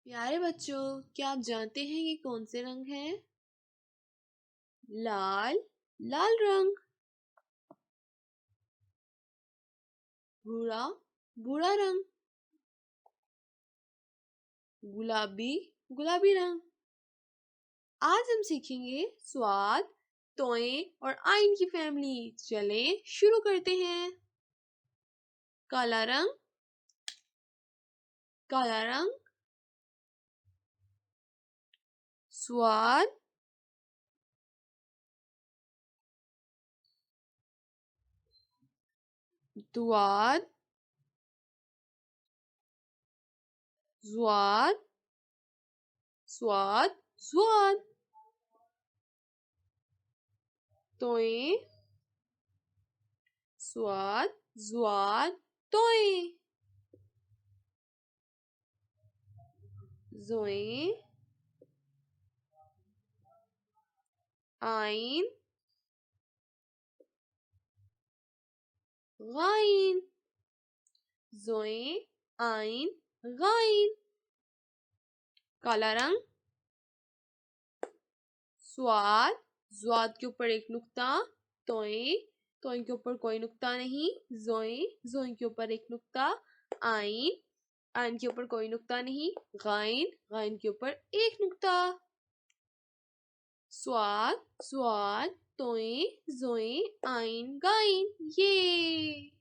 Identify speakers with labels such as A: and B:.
A: प्यारे बच्चों, क्या आप जानते हैं ये कौन से रंग हैं? लाल, लाल रंग। भूरा, भूरा रंग। गुलाबी, गुलाबी रंग। आज हम सीखेंगे स्वाद, तोय और आइन की फैमिली। चलें शुरू करते हैं। काला रंग, काला रंग। स्वाद, द्वाद, स्वाद, स्वाद, स्वाद। तोय, स्वाद, स्वाद, तोय। जोए, आइन, गाइन। जोए, आइन, गाइन। काला रंग, स्वाद, स्वाद के ऊपर एक नुक्ता। तोय, तोय के ऊपर कोई नुक्ता नहीं। जोए, जोए के ऊपर एक नुक्ता। आइन, आइन के ऊपर कोई नुक्ता नहीं। गाइन, गाइन के ऊपर एक नुक्ता। स्वाद, स्वाद, तोय, जोए, आइन, गाइन। ये